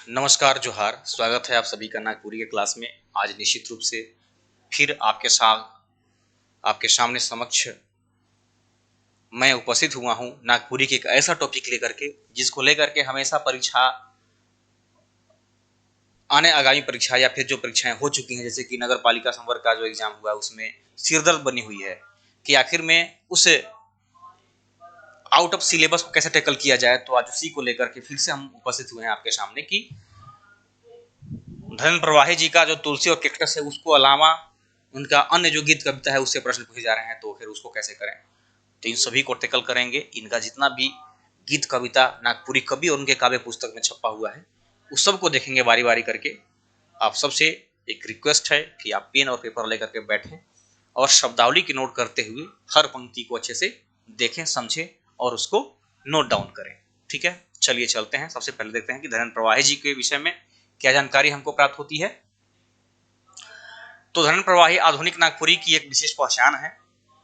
नमस्कार, जोहार। स्वागत है आप सभी का नागपुरी के क्लास में। आज निश्चित रूप से फिर आपके सामने समक्ष मैं उपस्थित हुआ हूं नागपुरी के एक ऐसा टॉपिक लेकर के जिसको लेकर के हमेशा आगामी परीक्षा या फिर जो परीक्षाएं हो चुकी हैं, जैसे कि नगर पालिका संवर्ग का जो एग्जाम हुआ उसमें सिरदर्द बनी हुई है कि आखिर में उस आउट ऑफ सिलेबस को कैसे टैकल किया जाए। तो आज उसी को लेकर के फिर से हम उपस्थित हुए हैं आपके सामने कि धनेंद्र प्रवाही जी का जो तुलसी और कैक्टस है उसको अलावा उनका अन्य जो गीत कविता है उससे प्रश्न पूछे जा रहे हैं, तो फिर उसको कैसे करें। तो इन सभी को टैकल करेंगे। इनका जितना भी गीत कविता नागपुरी कवि और उनके काव्य पुस्तक में छपा हुआ है उस सब को देखेंगे बारी बारी करके। आप सबसे एक रिक्वेस्ट है कि आप पेन और पेपर लेकर के बैठें और शब्दावली की नोट करते हुए हर पंक्ति को अच्छे से देखें, समझें और उसको नोट डाउन करें। ठीक है, चलिए चलते हैं। सबसे पहले देखते हैं कि धनेंद्र प्रवाही जी के विषय में क्या जानकारी हमको प्राप्त होती है। तो धनेंद्र प्रवाही आधुनिक नागपुरी की एक विशेष पहचान है।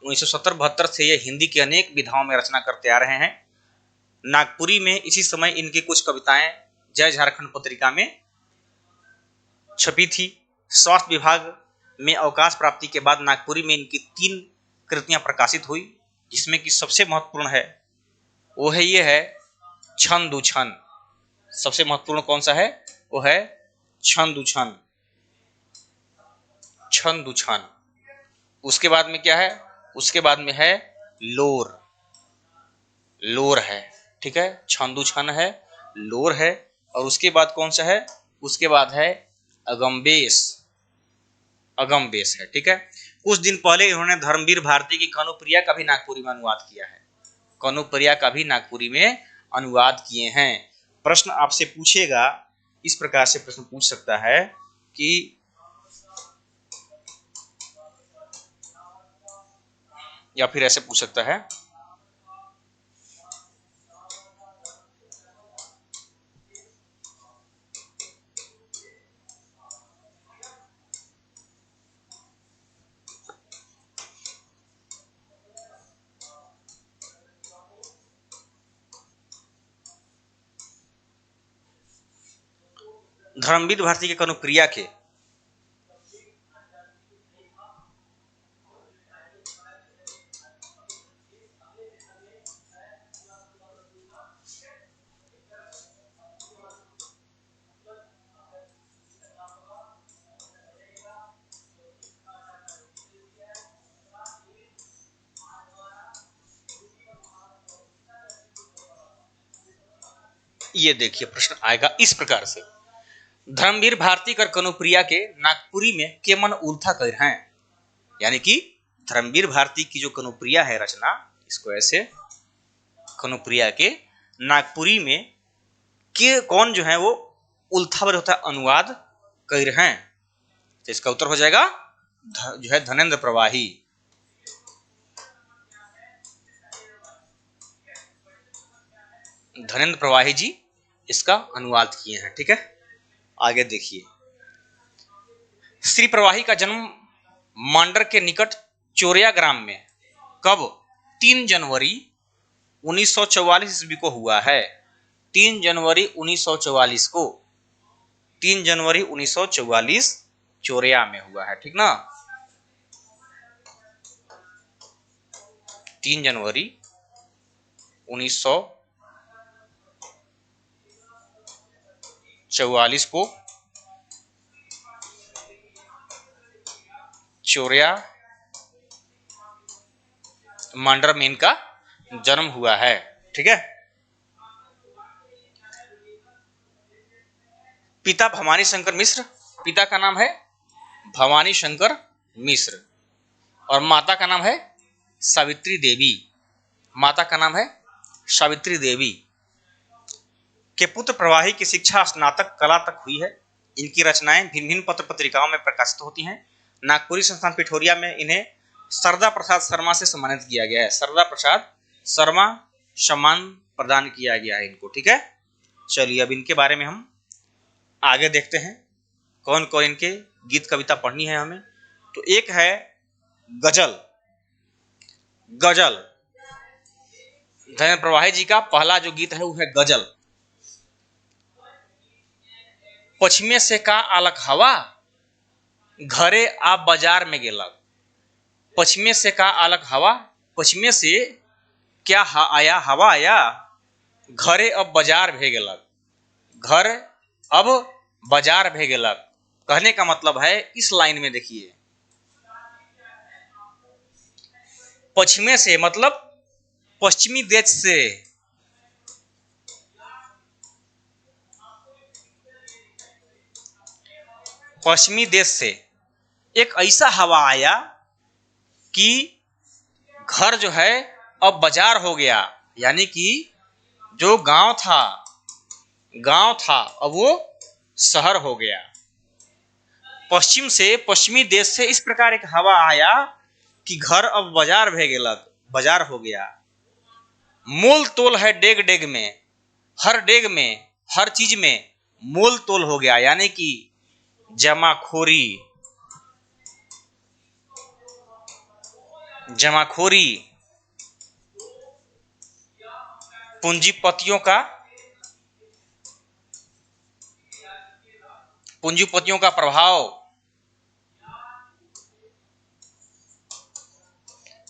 1970-72 से ये हिंदी की अनेक विधाओं में रचना करते आ रहे हैं। नागपुरी में इसी समय इनकी कुछ कविताएं जय झारखंड पत्रिका में छपी थी। स्वास्थ्य विभाग में अवकाश प्राप्ति के बाद नागपुरी में इनकी 3 कृतियां प्रकाशित हुई, जिसमें कि सबसे महत्वपूर्ण है वो है ये है छंद उछन। सबसे महत्वपूर्ण कौन सा है? वो है छंद उछन। छंद उछन। उसके बाद में क्या है? उसके बाद में है लोर। लोर है, ठीक है। छंद उछन है, लोर है और उसके बाद कौन सा है? उसके बाद है अगमबेश। अगमबेश है, ठीक है। कुछ दिन पहले इन्होंने धर्मवीर भारती की कनुप्रिया का भी नागपुरी में अनुवाद किया है। कनुप्रिया का भी नागपुरी में अनुवाद किए हैं। प्रश्न आपसे पूछेगा, इस प्रकार से प्रश्न पूछ सकता है कि या फिर ऐसे पूछ सकता है धर्मवीर भारती के कनुप्रिया के ये देखिए प्रश्न आएगा इस प्रकार से। धर्मवीर भारती कर कनुप्रिया के नागपुरी में केमन उल्था कर हैं। यानी कि धर्मवीर भारती की जो कनुप्रिया है रचना, इसको ऐसे कनुप्रिया के नागपुरी में के कौन जो है वो उल्था होता है अनुवाद कर हैं। तो इसका उत्तर हो जाएगा जो है धनेंद्र प्रवाही। धनेंद्र प्रवाही जी इसका अनुवाद किए हैं, ठीक है। आगे देखिए, श्री प्रवाही का जन्म मांडर के निकट चोरिया ग्राम में कब? 3 जनवरी 1944 ईस्वी को हुआ है। 3 जनवरी 1944 को, 3 जनवरी 1944 चोरिया में हुआ है, ठीक ना। 3 जनवरी 1944 को चोरिया मांडर में इनका जन्म हुआ है, ठीक है। पिता भवानी शंकर मिश्र, पिता का नाम है भवानी शंकर मिश्र और माता का नाम है सावित्री देवी। माता का नाम है सावित्री देवी। के पुत्र प्रवाही की शिक्षा स्नातक कला तक हुई है। इनकी रचनाएं भिन्न भिन्न पत्र पत्रिकाओं में प्रकाशित होती हैं। नागपुरी संस्थान पिठोरिया में इन्हें सरदा प्रसाद शर्मा से सम्मानित किया गया है। सरदा प्रसाद शर्मा सम्मान प्रदान किया गया है इनको, ठीक है। चलिए अब इनके बारे में हम आगे देखते हैं कौन कौन इनके गीत कविता पढ़नी है हमें। तो एक है गजल। गजल धनेंद्र प्रवाही जी का पहला जो गीत है वो है गजल। पश्चिमे से का आलक हवा, घरे आप बाजार में गेलक। पश्चिमे से का आलक हवा, पश्चिमे से क्या आया, हवा आया, घरे अब बाजार भे गेलक। घर अब बाजार भे गेलक। कहने का मतलब है, इस लाइन में देखिए, पश्चिमे से मतलब पश्चिमी देश से, पश्चिमी देश से एक ऐसा हवा आया कि घर जो है अब बाजार हो गया। यानी कि जो गांव था अब वो शहर हो गया। पश्चिम से, पश्चिमी देश से इस प्रकार एक हवा आया कि घर अब बाजार भे गेलक, बाजार हो गया। मोल तोल है डेग डेग में, हर डेग में, हर चीज में मोल तोल हो गया। यानी कि जमाखोरी, जमाखोरी, पूंजीपतियों का प्रभाव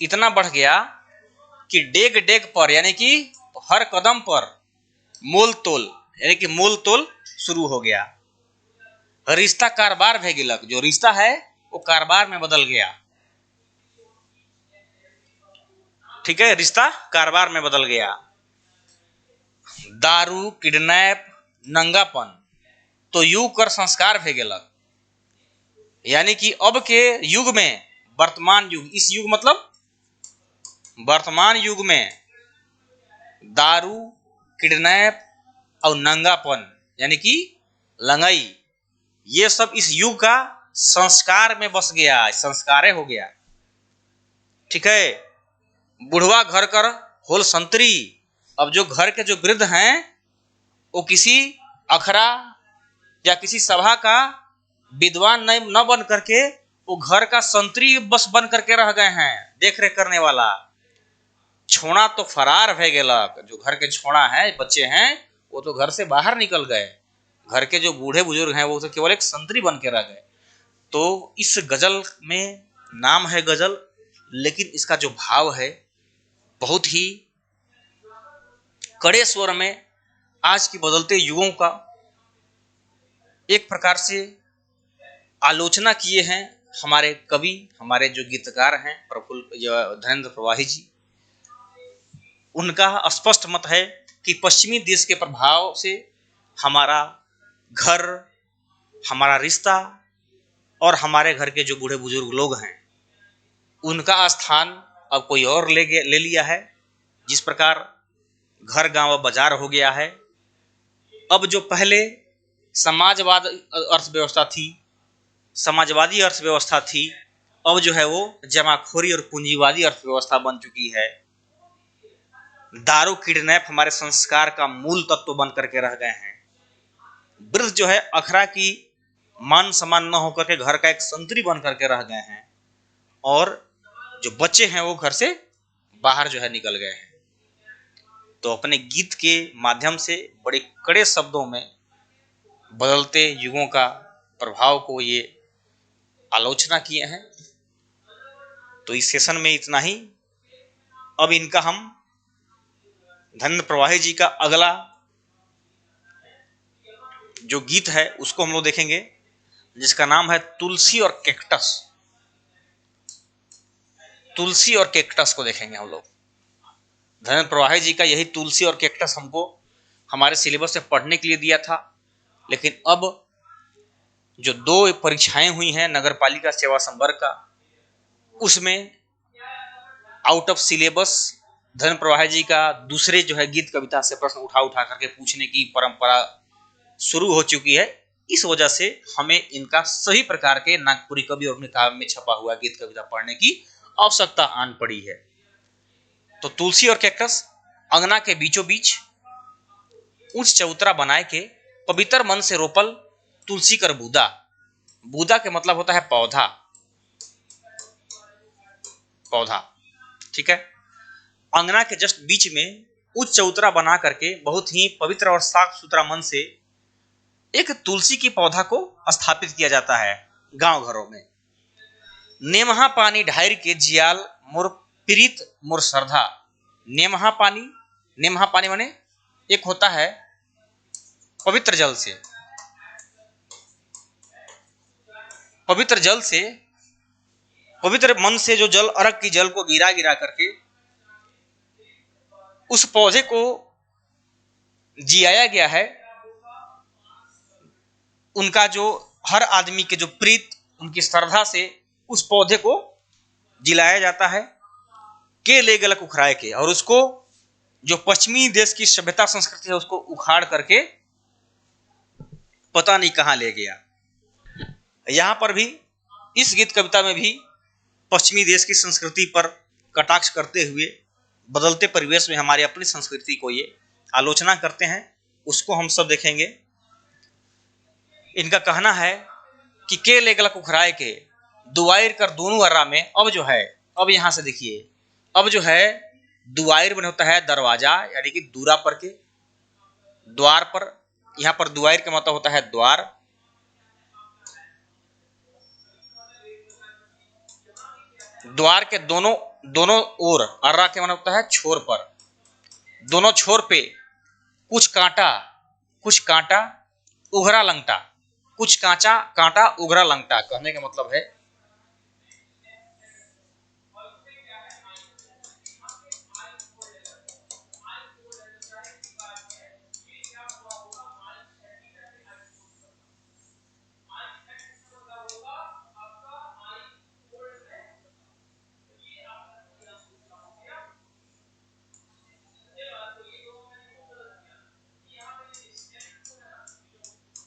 इतना बढ़ गया कि डेग डेग पर, यानी कि हर कदम पर मोल तोल, यानी कि मोल तोल शुरू हो गया। रिश्ता कारोबार भे गेलक, जो रिश्ता है वो कारोबार में बदल गया। ठीक है, रिश्ता कारोबार में बदल गया। दारू, किडनैप, नंगापन तो युग कर संस्कार भे गेलक। यानी कि अब के युग में, वर्तमान युग, इस युग मतलब वर्तमान युग में दारू, किडनैप और नंगापन यानी कि लंगई, ये सब इस युग का संस्कार में बस गया, संस्कारे हो गया। ठीक है, बुढ़वा घर कर होल संतरी। अब जो घर के जो वृद्ध हैं वो किसी अखड़ा या किसी सभा का विद्वान नहीं न बन करके वो घर का संतरी बस बन करके रह गए हैं, देख रेख करने वाला। छोड़ा तो फरार भे गेलक, जो घर के छोड़ा है, बच्चे हैं, वो तो घर से बाहर निकल गए। घर के जो बूढ़े बुजुर्ग हैं वो तो केवल एक संतरी बन के रह गए। तो इस गजल में, नाम है गजल, लेकिन इसका जो भाव है बहुत ही कड़े स्वर में आज की बदलते युगों का एक प्रकार से आलोचना किए हैं हमारे कवि, हमारे जो गीतकार हैं धनेंद्र प्रवाही जी। उनका स्पष्ट मत है कि पश्चिमी देश के प्रभाव से हमारा घर, हमारा रिश्ता और हमारे घर के जो बूढ़े बुजुर्ग लोग हैं उनका स्थान अब कोई और ले लिया है। जिस प्रकार घर गांव बाजार हो गया है, अब जो पहले समाजवाद अर्थव्यवस्था थी, समाजवादी अर्थव्यवस्था थी, अब जो है वो जमाखोरी और पूंजीवादी अर्थव्यवस्था बन चुकी है। दारू, किडनैप हमारे संस्कार का मूल तत्व बन करके रह गए हैं। वृद्ध जो है अखड़ा की मान सम्मान न होकर के घर का एक संतरी बन करके रह गए हैं, और जो बच्चे हैं वो घर से बाहर जो है निकल गए हैं। तो अपने गीत के माध्यम से बड़े कड़े शब्दों में बदलते युगों का प्रभाव को ये आलोचना किए हैं। तो इस सेशन में इतना ही। अब इनका हम धनेंद्र प्रवाही जी का अगला जो गीत है उसको हम लोग देखेंगे, जिसका नाम है तुलसी और कैक्टस। तुलसी और कैक्टस को देखेंगे हम लोग। धनेंद्र प्रवाही जी का यही तुलसी और कैक्टस हमको हमारे सिलेबस से पढ़ने के लिए दिया था, लेकिन अब जो 2 परीक्षाएं हुई हैं नगर पालिका सेवा संवर्ग का, उसमें आउट ऑफ सिलेबस धनेंद्र प्रवाही जी का दूसरे जो है गीत कविता से प्रश्न उठा करके पूछने की परंपरा शुरू हो चुकी है। इस वजह से हमें इनका सभी प्रकार के नागपुरी कवि और किताब में छपा हुआ गीत कविता पढ़ने की आवश्यकता आन पड़ी है। तो तुलसी और कैक्टस। अंगना के बीचों बीच ऊंच चबूतरा बनाए के पवित्र मन से रोपल तुलसी कर बूदा। बूदा के मतलब होता है पौधा, पौधा। ठीक है, अंगना के जस्ट बीच में उच्च चबूतरा बना करके बहुत ही पवित्र और साफ सुथरा मन से एक तुलसी की पौधा को स्थापित किया जाता है गांव घरों में। नेमहा पानी ढायर के जियाल मोर प्रीत मोर श्रद्धा। नेमहा पानी माने एक होता है पवित्र जल से, पवित्र जल से, पवित्र मन से जो जल अर्घ की जल को गिरा गिरा करके उस पौधे को जियाया गया है। उनका जो हर आदमी के जो प्रीत, उनकी श्रद्धा से उस पौधे को जिलाया जाता है के ले गलक उखराए के, और उसको जो पश्चिमी देश की सभ्यता संस्कृति है उसको उखाड़ करके पता नहीं कहां ले गया। यहां पर भी इस गीत कविता में भी पश्चिमी देश की संस्कृति पर कटाक्ष करते हुए बदलते परिवेश में हमारी अपनी संस्कृति को ये आलोचना करते हैं, उसको हम सब देखेंगे। इनका कहना है कि के ले गलक उखराए के दुआर कर दोनों अर्रा में। अब जो है, अब यहां से देखिए, अब जो है दुआर बने होता है दरवाजा, यानी कि दूरा पर के द्वार पर। यहां पर दुआर का मतलब होता है द्वार। द्वार के दोनों ओर, अर्रा के मतलब होता है छोर पर, दोनों छोर पे कुछ कांटा उघरा लंगटा, कुछ कांटा उघरा लंगटा। कहने का मतलब है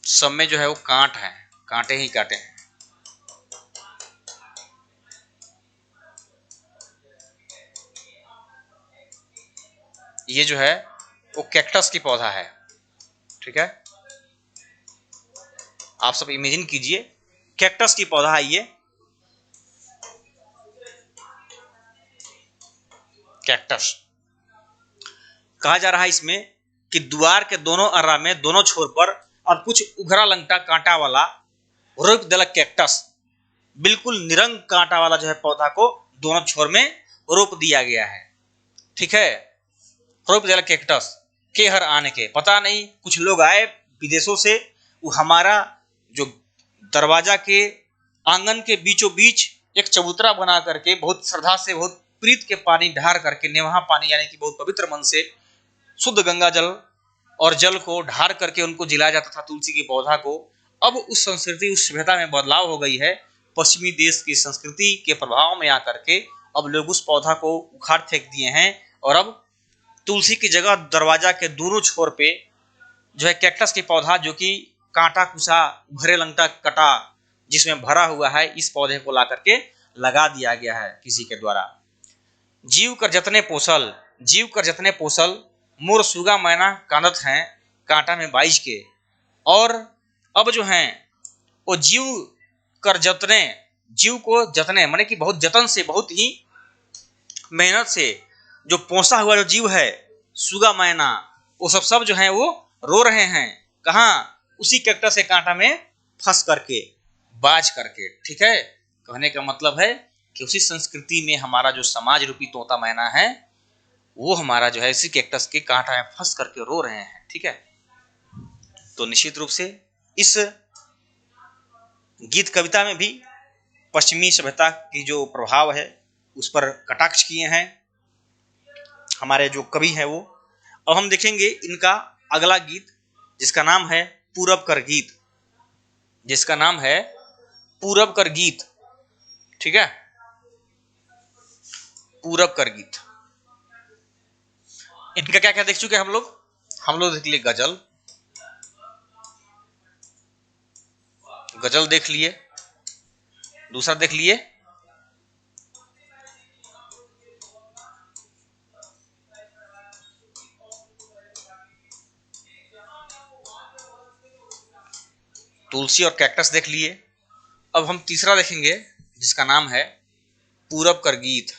सब में जो है वो कांट है, कांटे ही कांटे हैं। ये जो है वो कैक्टस की पौधा है, ठीक है। आप सब इमेजिन कीजिए, कैक्टस की पौधा है ये, कैक्टस। कहा जा रहा है इसमें कि द्वार के दोनों अर्रा में दोनों छोर पर और कुछ उघरा लंगटा कांटा वाला रोप देलक कैक्टस, बिल्कुल निरंग कांटा वाला जो है पौधा को दोनों छोर में रोप दिया गया है, ठीक है। रोप देलक कैक्टस के हर आने के, पता नहीं कुछ लोग आए विदेशों से, वो हमारा जो दरवाजा के आंगन के बीचों बीच एक चबूतरा बना करके बहुत श्रद्धा से, बहुत प्रीत के पानी ढार करके, नेवहा पानी यानी कि बहुत पवित्र मन से शुद्ध गंगा जल और जल को ढार करके उनको जिलाया जाता था तुलसी के पौधा को। अब उस संस्कृति, उस सभ्यता में बदलाव हो गई है। पश्चिमी देश की संस्कृति के प्रभाव में आकर के अब लोग उस पौधा को उखाड़ फेंक दिए हैं, और अब तुलसी की जगह दरवाजा के दोनों छोर पे जो है कैक्टस की पौधा, जो कि कांटा कुसा भरे लंगटा कटा जिसमें भरा हुआ है, इस पौधे को ला करके लगा दिया गया है किसी के द्वारा। जीव कर जतने पोसल मोर सुगा मैना कांदत हैं कांटा में बाइज के। और अब जो है वो जीव को जतने माने कि बहुत जतन से, बहुत ही मेहनत से जो पोसा हुआ जो जीव है सुगा मैना, वो सब जो है वो रो रहे हैं। कहाँ? उसी कैक्टस के कांटा में फंस करके, बाज करके, ठीक है। कहने का मतलब है कि उसी संस्कृति में हमारा जो समाज रूपी तोता मैना है वो हमारा जो है इसी कैक्टस के कांटा में फंस करके रो रहे हैं, ठीक है। तो निश्चित रूप से इस गीत कविता में भी पश्चिमी सभ्यता की जो प्रभाव है उस पर कटाक्ष किए हैं हमारे जो कवि हैं वो। अब हम देखेंगे इनका अगला गीत, जिसका नाम है पूरब कर गीत, जिसका नाम है पूरब कर गीत, ठीक है। पूरब कर गीत, इनका क्या क्या देख चुके हैं हम लोग देख लिए गजल देख लिए, दूसरा देख लिए तुलसी और कैक्टस देख लिए। अब हम तीसरा देखेंगे जिसका नाम है पूरब कर गीत।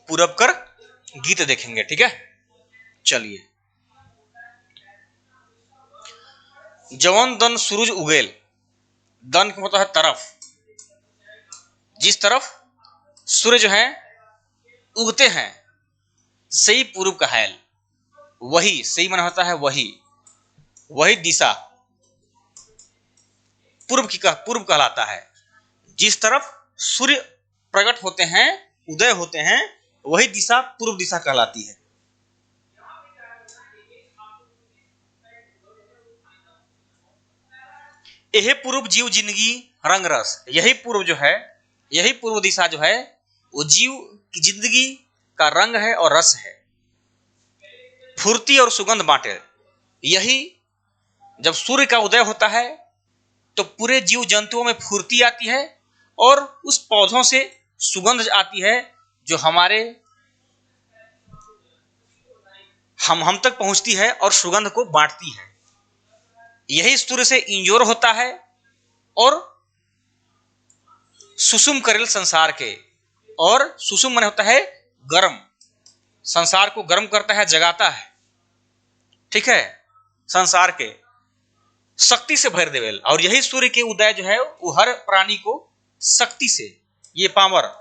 पूरब कर गीत देखेंगे, ठीक है। चलिए, जवन दन सूरज उगेल, दन का मतलब है तरफ, जिस तरफ सूर्य जो है उगते हैं, सही पूर्व का हैल, वही सही मन होता है वही, वही दिशा पूर्व कहलाता है। जिस तरफ सूर्य प्रकट होते हैं, उदय होते हैं, वही दिशा पूर्व दिशा कहलाती है। यही पूर्व जीव जिंदगी रंग रस, यही पूर्व जो है, यही पूर्व दिशा जो है वो जीव की जिंदगी का रंग है और रस है, फुर्ती और सुगंध बांटे। यही जब सूर्य का उदय होता है तो पूरे जीव जंतुओं में फुर्ती आती है और उस पौधों से सुगंध आती है जो हम तक पहुंचती है और सुगंध को बांटती है। यही सूर्य से इंजोर होता है और सुषुम करेल संसार के, और सुषुम मन होता है गर्म, संसार को गर्म करता है, जगाता है, ठीक है, संसार के शक्ति से भर देवेल। और यही सूर्य के उदय जो है वो हर प्राणी को शक्ति से, ये पावर,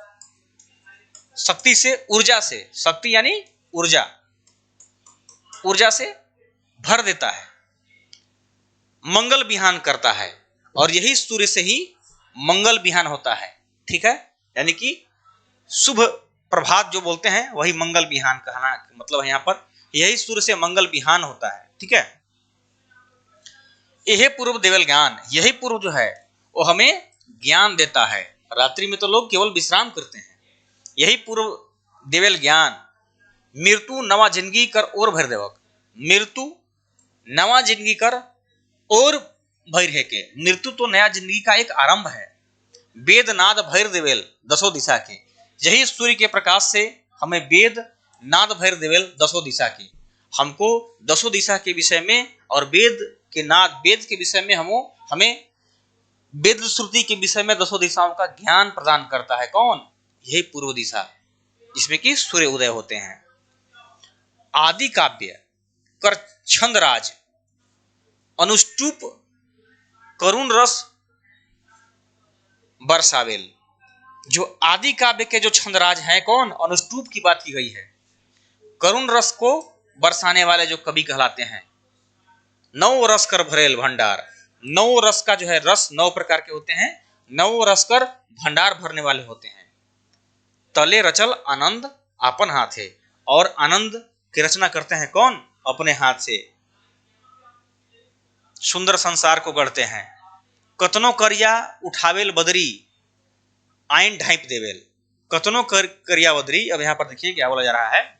शक्ति से, ऊर्जा से, शक्ति यानी ऊर्जा, ऊर्जा से भर देता है, मंगल बिहान करता है। और यही सूर्य से ही मंगल बिहान होता है, ठीक है, यानी कि शुभ प्रभात जो बोलते हैं वही मंगल बिहान कहना मतलब है यहाँ पर, यही सूर्य से मंगल बिहान होता है, ठीक है। यही पूर्व देवल ज्ञान, यही पूर्व जो है वो हमें ज्ञान देता है। रात्रि में तो लोग केवल विश्राम करते हैं, यही पूर्व देवल ज्ञान। मृत्यु नवा जिंदगी कर और भर देवक, मृत्यु नवा जिंदगी कर और भैर है के, मृत्यु तो नया जिंदगी का एक आरंभ है। वेद नाद भैर देवेल दसों दिशा के, यही सूर्य के प्रकाश से हमें वेद नाद भैर देवेल दसों दिशा के, हमको दसों दिशा के विषय में और वेद के नाद, वेद के विषय में हमें वेद श्रुति के विषय में दसों दिशाओं का ज्ञान प्रदान करता है। कौन? यही पूर्व दिशा, जिसमें कि सूर्य उदय होते हैं। आदि काव्य कर छंदराज अनुष्टुप करुण रस बरसावेल, जो आदि काव्य के जो छंदराज हैं, कौन? अनुष्टुप की बात की गई है, करुण रस को बरसाने वाले जो कवि कहलाते हैं। नौ रस कर भरेल भंडार, नौ रस का जो है रस 9 प्रकार के होते हैं, 9 रस कर भंडार भरने वाले होते हैं। तले रचल आनंद आपन हाथ है, और आनंद की रचना करते हैं कौन? अपने हाथ से सुंदर संसार को गढ़ते हैं। कतनो करिया उठावेल बदरी आइन ढाइप देवेल, कतनो करिया बदरी, अब यहां पर देखिए क्या बोला जा रहा है,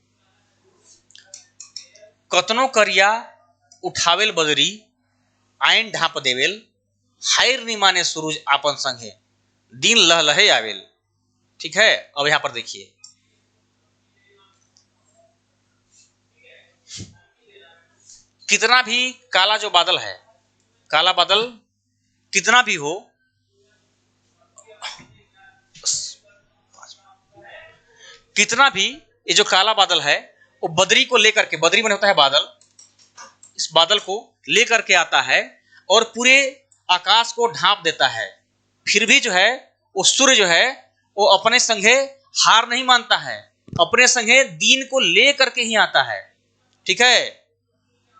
कतनो करिया उठावेल बदरी आइन ढाप देवेल, हायर निमाने सूरज आपन संगे दिन लह लहे आवेल, ठीक है। अब यहां पर देखिए, कितना भी काला जो बादल है, काला बादल कितना भी हो, कितना भी ये जो काला बादल है वो बदरी को लेकर के, बदरी में होता है बादल, इस बादल को लेकर के आता है और पूरे आकाश को ढांप देता है। फिर भी जो है वो सूर्य जो है वो अपने संगे हार नहीं मानता है, अपने संगे दिन को लेकर के ही आता है, ठीक है।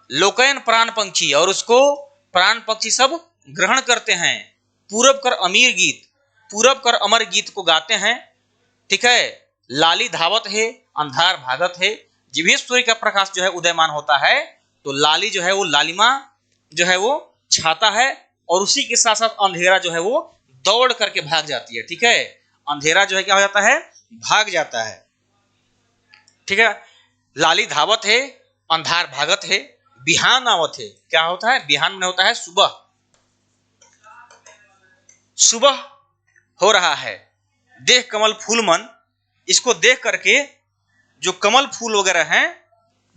लोकयन प्राण पंक्षी, और उसको प्राण पक्षी सब ग्रहण करते हैं। पूरब कर अमीर गीत, पूरब कर अमर गीत को गाते हैं, ठीक है। लाली धावत है अंधार भागत है, जब भी सूर्य का प्रकाश जो है उदयमान होता है तो लाली जो है वो लालिमा जो है वो छाता है, और उसी के साथ साथ अंधेरा जो है वो दौड़ करके भाग जाती है, ठीक है। अंधेरा जो है क्या हो जाता है? भाग जाता है, ठीक है। लाली धावत है अंधार भागत है, बिहान आवत है, क्या होता है? बिहान में होता है सुबह, सुबह हो रहा है। देख कमल फूल मन, इसको देख करके जो कमल फूल वगैरह हैं,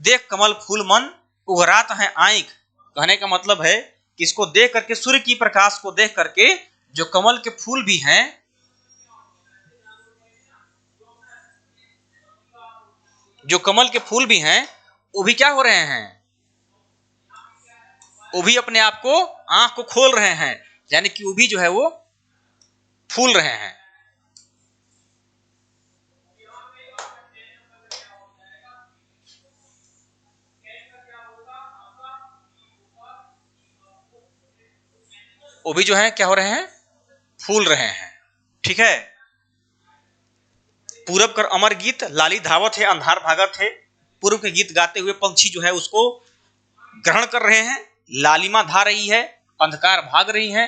देख कमल फूल मन उघरात है आंख, कहने का मतलब है कि इसको देख करके, सूर्य की प्रकाश को देख करके जो कमल के फूल भी हैं जो कमल के फूल भी हैं वो भी क्या हो रहे हैं, वो भी अपने आप को, आंख को खोल रहे हैं, यानी कि वो भी जो है वो फूल रहे हैं। वो भी जो है क्या हो रहे हैं, फूल रहे हैं। ठीक है। पूरब कर अमर गीत लाली धावत है अंधार भागत है। पूर्व के गीत गाते हुए पंछी जो है उसको ग्रहण कर रहे हैं, लालिमा धा रही है, अंधकार भाग रही है,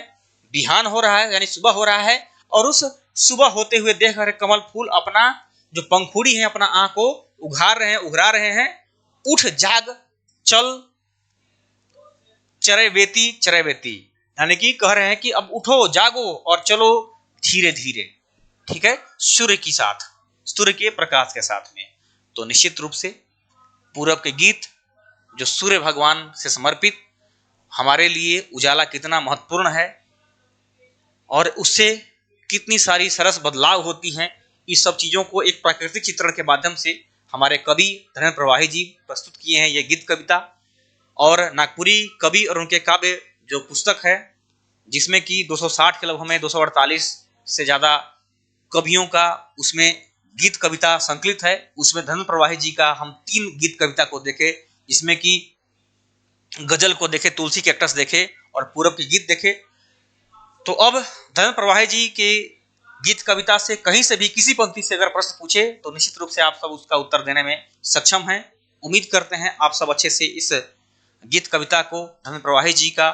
बिहान हो रहा है यानी सुबह हो रहा है, और उस सुबह होते हुए देख रहे कमल फूल अपना जो पंखुड़ी है अपना आंख को उघार रहे हैं, उघरा रहे हैं। उठ जाग चल चरे बेती चरे बेती, यानी कि कह रहे हैं कि अब उठो जागो और चलो धीरे धीरे। ठीक है, सूर्य के साथ, सूर्य के प्रकाश के साथ में। तो निश्चित रूप से पूरब के गीत जो सूर्य भगवान से समर्पित, हमारे लिए उजाला कितना महत्वपूर्ण है और उससे कितनी सारी सरस बदलाव होती हैं, इस सब चीजों को एक प्राकृतिक चित्रण के माध्यम से हमारे कवि धर्मेंद्र प्रवाही जी प्रस्तुत किए हैं। ये गीत कविता और नागपुरी कवि और उनके काव्य जो पुस्तक है, जिसमें कि 260 के लगभग में 248 से ज्यादा कवियों का उसमें गीत कविता संकलित है। उसमें धर्मेंद्र प्रवाही जी का हम 3 गीत कविता को देखे, जिसमें कि गजल को देखे, तुलसी कैक्टस देखे और पूरब के गीत देखे। तो अब धर्मेंद्र प्रवाही जी के गीत कविता से कहीं से भी किसी पंक्ति से अगर प्रश्न पूछे तो निश्चित रूप से आप सब उसका उत्तर देने में सक्षम हैं। उम्मीद करते हैं आप सब अच्छे से इस गीत कविता को, धर्मेंद्र प्रवाही जी का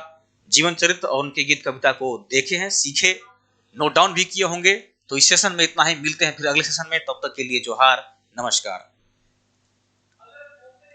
जीवन चरित्र और उनके गीत कविता को देखे हैं, सीखे, नोट डाउन भी किए होंगे। तो इस सेशन में इतना ही, मिलते हैं फिर अगले सेशन में। तब तक के लिए जोहार, नमस्कार।